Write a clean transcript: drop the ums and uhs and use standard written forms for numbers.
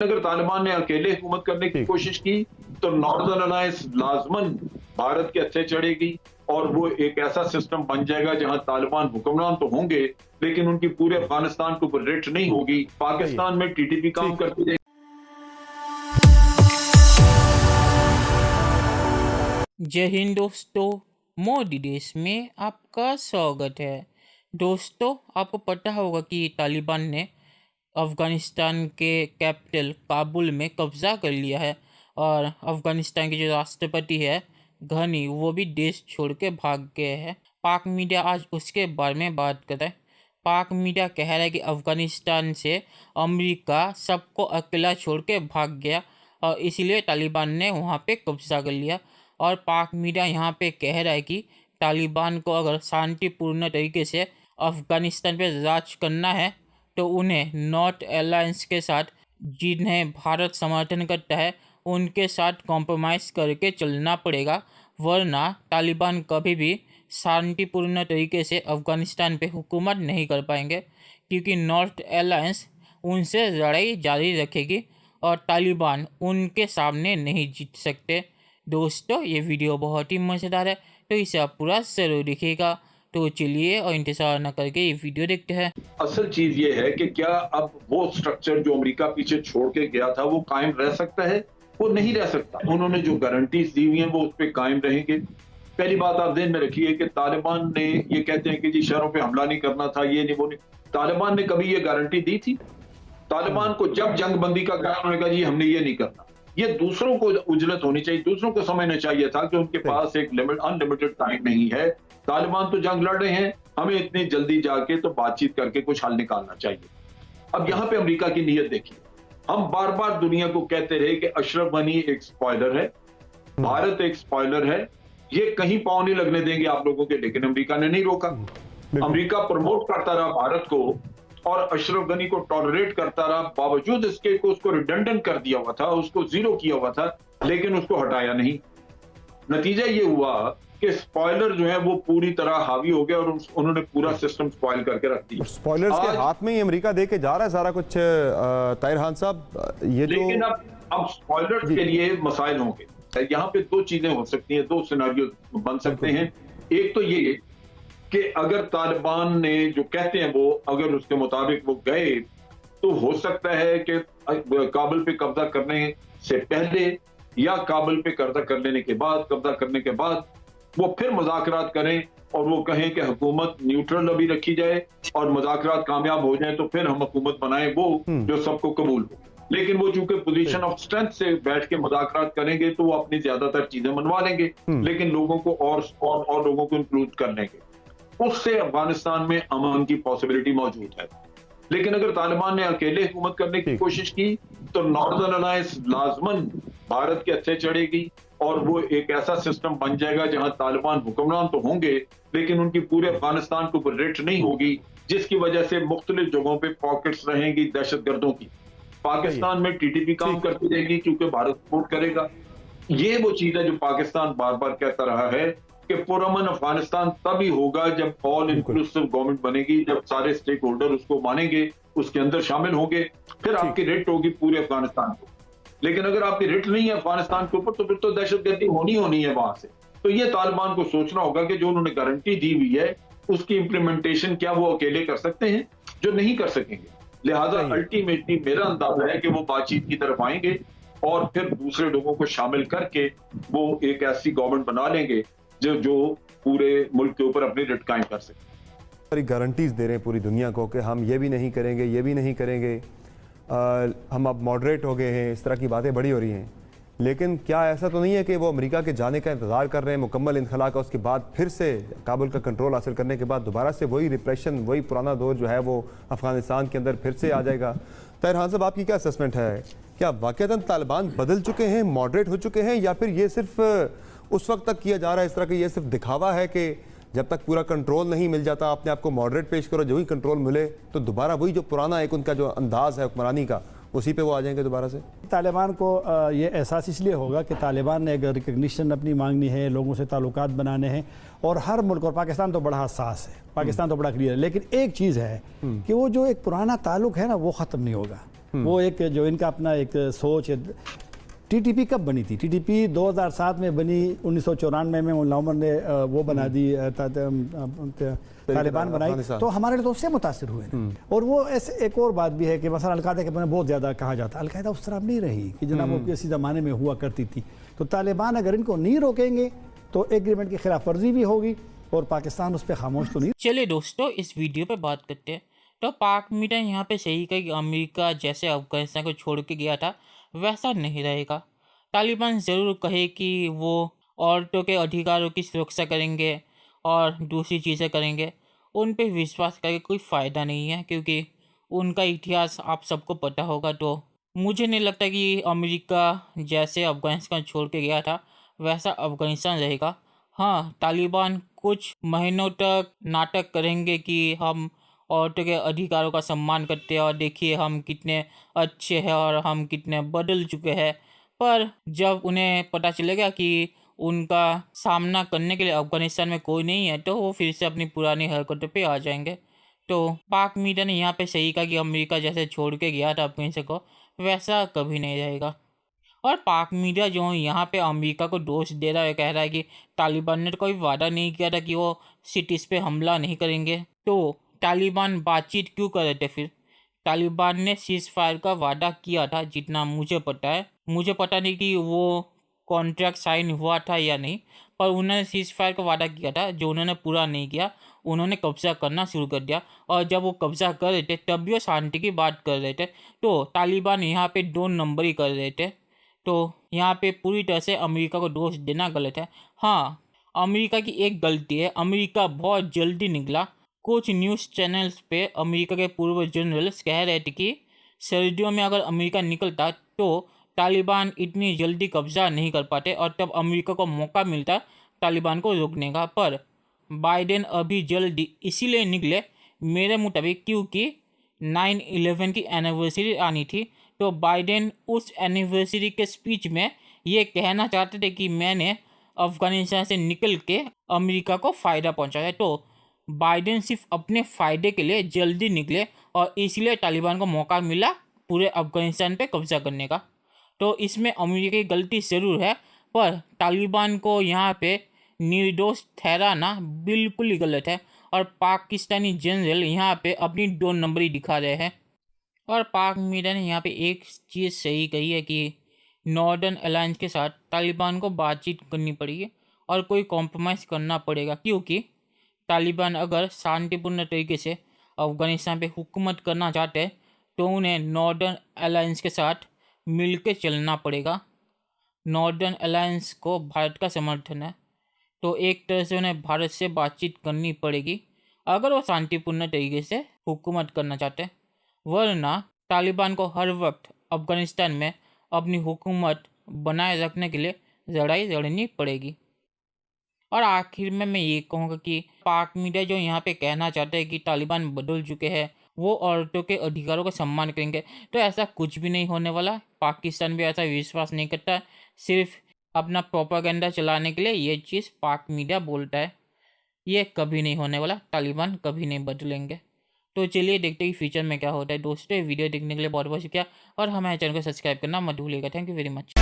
अगर तालिबान ने अकेले हुकूमत करने की कोशिश की तो नॉर्दर्न अलायंस लाजमन भारत के अच्छे चढ़ेगी और वो एक ऐसा सिस्टम बन जाएगा जहां तालिबान हुक्मरान तो होंगे लेकिन उनकी पूरे अफगानिस्तान के ऊपर रिट नहीं होगी। पाकिस्तान में टीटीपी काम करती रहेगी। जय हिंद दोस्तों, मोदी देश में आपका स्वागत है। दोस्तों, आपको पता होगा कि तालिबान ने अफ़गानिस्तान के कैपिटल काबुल में कब्ज़ा कर लिया है और अफ़गानिस्तान के जो राष्ट्रपति है घनी, वो भी देश छोड़ के भाग गए हैं। पाक मीडिया आज उसके बारे में बात कर रहा है। पाक मीडिया कह रहा है कि अफ़गानिस्तान से अमेरिका सबको अकेला छोड़ के भाग गया और इसीलिए तालिबान ने वहाँ पे कब्ज़ा कर लिया। और पाक मीडिया यहाँ पे कह रहा है कि तालिबान को अगर शांतिपूर्ण तरीके से अफ़गानिस्तान पे राज करना है तो उन्हें नॉर्थ अलायंस के साथ, जिन्हें भारत समर्थन करता है, उनके साथ कॉम्प्रोमाइज़ करके चलना पड़ेगा, वरना तालिबान कभी भी शांतिपूर्ण तरीके से अफ़गानिस्तान पे हुकूमत नहीं कर पाएंगे, क्योंकि नॉर्थ अलायंस उनसे लड़ाई जारी रखेगी और तालिबान उनके सामने नहीं जीत सकते। दोस्तों, ये वीडियो बहुत ही मज़ेदार है, तो इसे आप पूरा ज़रूर देखिएगा। तो चलिए और इंतजार न करके ये वीडियो देखते हैं। असल चीज ये है कि क्या अब वो स्ट्रक्चर जो अमेरिका पीछे छोड़ के गया था वो कायम रह सकता है? वो नहीं रह सकता। उन्होंने जो गारंटीज दी हुई हैं वो उस पर कायम रहेंगे। पहली बात आप ध्यान में रखिए कि तालिबान ने ये कहते हैं कि जी शहरों पे हमला नहीं करना था, ये नहीं वो नहीं। तालिबान ने कभी ये गारंटी दी थी? तालिबान को जब जंगबंदी का कहा उन्होंने कहा जी हमने ये नहीं करना। ये दूसरों को उजलत होनी चाहिए, दूसरों को समझना चाहिए था कि उनके पास एक अनलिमिटेड टाइम नहीं है। तालिबान तो जंग लड़ रहे हैं, हमें इतनी जल्दी जाके तो बातचीत करके कुछ हल निकालना चाहिए। अब यहाँ पे अमेरिका की नीयत देखिए। हम बार बार दुनिया को कहते रहे कि अशरफ गनी एक स्पॉइलर है, भारत एक स्पॉइलर है, ये कहीं पांव नहीं लगने देंगे आप लोगों के, लेकिन अमेरिका ने नहीं रोका। अमेरिका प्रमोट करता रहा भारत को और अशरफ गनी को टॉलरेट करता रहा, बावजूद इसके को उसको रिडंडेंट कर दिया हुआ था, उसको जीरो किया हुआ था, लेकिन उसको हटाया नहीं। नतीजा ये हुआ कि स्पॉइलर जो है वो पूरी तरह हावी हो गया और उन्होंने पूरा सिस्टम स्पॉइल करके रख दिया। स्पॉइलर्स के हाथ में ही अमेरिका दे के जा रहा है सारा कुछ। ताहिर खान साहब, ये लेकिन अब स्पॉइलर्स के लिए मसाइल होंगे। यहाँ पे दो चीजें हो सकती हैं, दो सिनेरियो बन सकते हैं। एक तो ये कि अगर तालिबान ने जो कहते हैं वो अगर उसके मुताबिक वो गए तो हो सकता है कि काबुल पे कब्जा करने से पहले या काबुल पे कब्जा कर लेने के बाद, कब्जा करने के बाद वो फिर मुज़ाकरात करें और वो कहें कि हुकूमत न्यूट्रल अभी रखी जाए और मुज़ाकरात कामयाब हो जाए तो फिर हम हुकूमत बनाएं वो जो सबको कबूल हो। लेकिन वो चूंकि पोजीशन ऑफ स्ट्रेंथ से बैठ के मुज़ाकरात करेंगे तो वो अपनी ज्यादातर चीजें मनवा लेंगे, लेकिन लोगों को और लोगों को इंक्लूड कर लेंगे। उससे अफगानिस्तान में अमन की पॉसिबिलिटी मौजूद है। लेकिन अगर तालिबान ने अकेले हुकूमत करने की कोशिश की तो नॉर्दर्न अलायंस लाजमन भारत के अच्छे चढ़ेगी और वो एक ऐसा सिस्टम बन जाएगा जहां तालिबान हुक्मरान तो होंगे लेकिन उनकी पूरे अफगानिस्तान के ऊपर रिट नहीं होगी, जिसकी वजह से मुख्तलिफ जगहों पे पॉकेट्स रहेंगी दहशतगर्दों की। पाकिस्तान में टीटीपी काम करती रहेगी क्योंकि भारत सपोर्ट करेगा। ये वो चीज है जो पाकिस्तान बार बार कहता रहा है कि पुरअमन अफगानिस्तान तभी होगा जब ऑल इंक्लूसिव गवर्नमेंट बनेगी, जब सारे स्टेक होल्डर उसको मानेंगे, उसके अंदर शामिल होंगे, फिर आपकी रिट होगी पूरे अफगानिस्तान को। लेकिन अगर आपकी रिट नहीं है अफगानिस्तान के ऊपर तो फिर तो दहशतगर्दी होनी है वहां से। तो ये तालिबान को सोचना होगा कि जो उन्होंने गारंटी दी हुई है उसकी इंप्लीमेंटेशन क्या वो अकेले कर सकते हैं, जो नहीं कर सकेंगे। लिहाजा अल्टीमेटली मेरा अंदाजा है कि वो बातचीत की तरफ आएंगे और फिर दूसरे लोगों को शामिल करके वो एक ऐसी गवर्नमेंट बना लेंगे जो पूरे मुल्क के ऊपर अपनी रिट कायम कर सके। गारंटीज दे रहे हैं पूरी दुनिया को कि हम ये भी नहीं करेंगे, ये भी नहीं करेंगे, हम अब मॉडरेट हो गए हैं, इस तरह की बातें बड़ी हो रही हैं। लेकिन क्या ऐसा तो नहीं है कि वो अमेरिका के जाने का इंतज़ार कर रहे हैं मुकम्मल इनखला का, उसके बाद फिर से काबुल का कंट्रोल हासिल करने के बाद दोबारा से वही रिप्रेशन, वही पुराना दौर जो है वो अफगानिस्तान के अंदर फिर से आ जाएगा? ताहिर खान साहब, आपकी क्या असेसमेंट है? क्या वाक़ईतन तालिबान बदल चुके हैं, मॉडरेट हो चुके हैं, या फिर ये सिर्फ उस वक्त तक किया जा रहा है इस तरह का, ये सिर्फ दिखावा है कि जब तक पूरा कंट्रोल नहीं मिल जाता अपने आप को मॉडरेट पेश करो, जो ही कंट्रोल मिले तो दोबारा वही जो पुराना एक उनका जो अंदाज़ है हुक्मरानी का उसी पे वो आ जाएंगे दोबारा से? तालिबान को ये एहसास इसलिए होगा कि तालिबान ने अगर रिकग्निशन अपनी मांगनी है, लोगों से ताल्लुकात बनाने हैं, और हर मुल्क, और पाकिस्तान तो बड़ा हसास है, पाकिस्तान तो बड़ा क्लियर है, लेकिन एक चीज़ है कि वो जो एक पुराना ताल्लुक है ना वो ख़त्म नहीं होगा। वो एक जो इनका अपना एक सोच है। टीटीपी कब बनी थी? टीटीपी 2007 में बनी, 1994 में नवंबर ने वो बना दी, तालिबान बनाई, तो हमारे लिए तो उससे मुतासिर हुए हैं। और वो ऐसे एक और बात भी है कि मसला अलकायदा के बारे में बहुत ज़्यादा कहा जाता है, अलकायदा उस तरह नहीं रही कि जनाब वो किसी ज़माने में हुआ करती थी। तो तालिबान अगर इनको नहीं रोकेंगे तो एग्रीमेंट की खिलाफ वर्जी भी होगी और पाकिस्तान उस पर खामोश तो नहीं। चलिए दोस्तों, इस वीडियो पे बात करते हैं। तो पाक मीडिया यहाँ पे सही कही कि अमेरिका जैसे अफगानिस्तान को छोड़ के गया था वैसा नहीं रहेगा। तालिबान ज़रूर कहे कि वो औरतों के अधिकारों की सुरक्षा करेंगे और दूसरी चीज़ें करेंगे, उन पे विश्वास करके कोई फ़ायदा नहीं है, क्योंकि उनका इतिहास आप सबको पता होगा। तो मुझे नहीं लगता कि अमेरिका जैसे अफगानिस्तान छोड़ के गया था वैसा अफगानिस्तान रहेगा। हाँ, तालिबान कुछ महीनों तक नाटक करेंगे कि हम औरतों के अधिकारों का सम्मान करते हैं और देखिए हम कितने अच्छे हैं और हम कितने बदल चुके हैं, पर जब उन्हें पता चलेगा कि उनका सामना करने के लिए अफगानिस्तान में कोई नहीं है तो वो फिर से अपनी पुरानी हरकतों पे आ जाएंगे। तो पाक मीडिया ने यहाँ पे सही कहा कि अमेरिका जैसे छोड़ के गया था अफगानिस्तान को वैसा कभी नहीं रहेगा। और पाक मीडिया जो यहाँ पे अमेरिका को दोष दे रहा है, कह रहा है कि तालिबान ने तो कोई वादा नहीं किया था कि वो सिटीज़ पे हमला नहीं करेंगे, तो तालिबान बातचीत क्यों कर रहे थे फिर? तालिबान ने सीज़ फायर का वादा किया था जितना मुझे पता है। मुझे पता नहीं कि वो कॉन्ट्रैक्ट साइन हुआ था या नहीं, पर उन्होंने सीज़ फायर का वादा किया था जो उन्होंने पूरा नहीं किया। उन्होंने कब्जा करना शुरू कर दिया और जब वो कब्जा कर रहे थे तब भी वो शांति की बात कर रहे थे। तो तालिबान यहाँ पे 2 नंबर ही कर रहे थे। तो यहाँ पे पूरी तरह से अमेरिका को दोष देना गलत है। हाँ, अमेरिका की एक गलती है, अमेरिका बहुत जल्दी निकला। कुछ न्यूज़ चैनल्स पे अमेरिका के पूर्व जनरल्स कह रहे थे कि सर्दियों में अगर अमेरिका निकलता तो तालिबान इतनी जल्दी कब्जा नहीं कर पाते और तब अमेरिका को मौका मिलता तालिबान को रोकने का। पर बाइडेन अभी जल्दी इसीलिए निकले मेरे मुताबिक क्योंकि 9/11 की एनिवर्सरी आनी थी। तो बाइडेन उस एनिवर्सरी के स्पीच में ये कहना चाहते थे कि मैंने अफ़गानिस्तान से निकल के अमेरिका को फ़ायदा पहुंचाया। तो बाइडेन सिर्फ अपने फ़ायदे के लिए जल्दी निकले और इसलिए तालिबान को मौका मिला पूरे अफ़गानिस्तान पे कब्जा करने का। तो इसमें अमेरिका की गलती ज़रूर है, पर तालिबान को यहाँ पे निर्दोष ठहराना बिल्कुल ही गलत है और पाकिस्तानी जनरल यहाँ पे अपनी 2 नंबरी दिखा रहे हैं। और पाक मीडिया ने यहाँ पे एक चीज़ सही कही है कि नॉर्दर्न अलायंस के साथ तालिबान को बातचीत करनी पड़ेगी और कोई कॉम्प्रोमाइज़ करना पड़ेगा, क्योंकि तालिबान अगर शांतिपूर्ण तरीके से अफ़गानिस्तान पे हुकूमत करना चाहते हैं तो उन्हें नॉर्दर्न अलायंस के साथ मिलकर चलना पड़ेगा। नॉर्दर्न अलायंस को भारत का समर्थन है, तो एक तरह से उन्हें भारत से बातचीत करनी पड़ेगी अगर वो शांतिपूर्ण तरीके से हुकूमत करना चाहते हैं, वरना तालिबान को हर वक्त अफ़गानिस्तान में अपनी हुकूमत बनाए रखने के लिए लड़ाई लड़नी पड़ेगी। और आखिर में मैं ये कहूँगा कि पाक मीडिया जो यहाँ पे कहना चाहते हैं कि तालिबान बदल चुके हैं, वो औरतों के अधिकारों का सम्मान करेंगे, तो ऐसा कुछ भी नहीं होने वाला। पाकिस्तान भी ऐसा विश्वास नहीं करता, सिर्फ अपना प्रोपागेंडा चलाने के लिए ये चीज़ पाक मीडिया बोलता है। ये कभी नहीं होने वाला, तालिबान कभी नहीं बदलेंगे। तो चलिए देखते हैं कि फ्यूचर में क्या होता है। दोस्तों वीडियो देखने के लिए बहुत बहुत शुक्रिया और हमारे चैनल को सब्सक्राइब करना मत भूलिएगा। Thank you very much.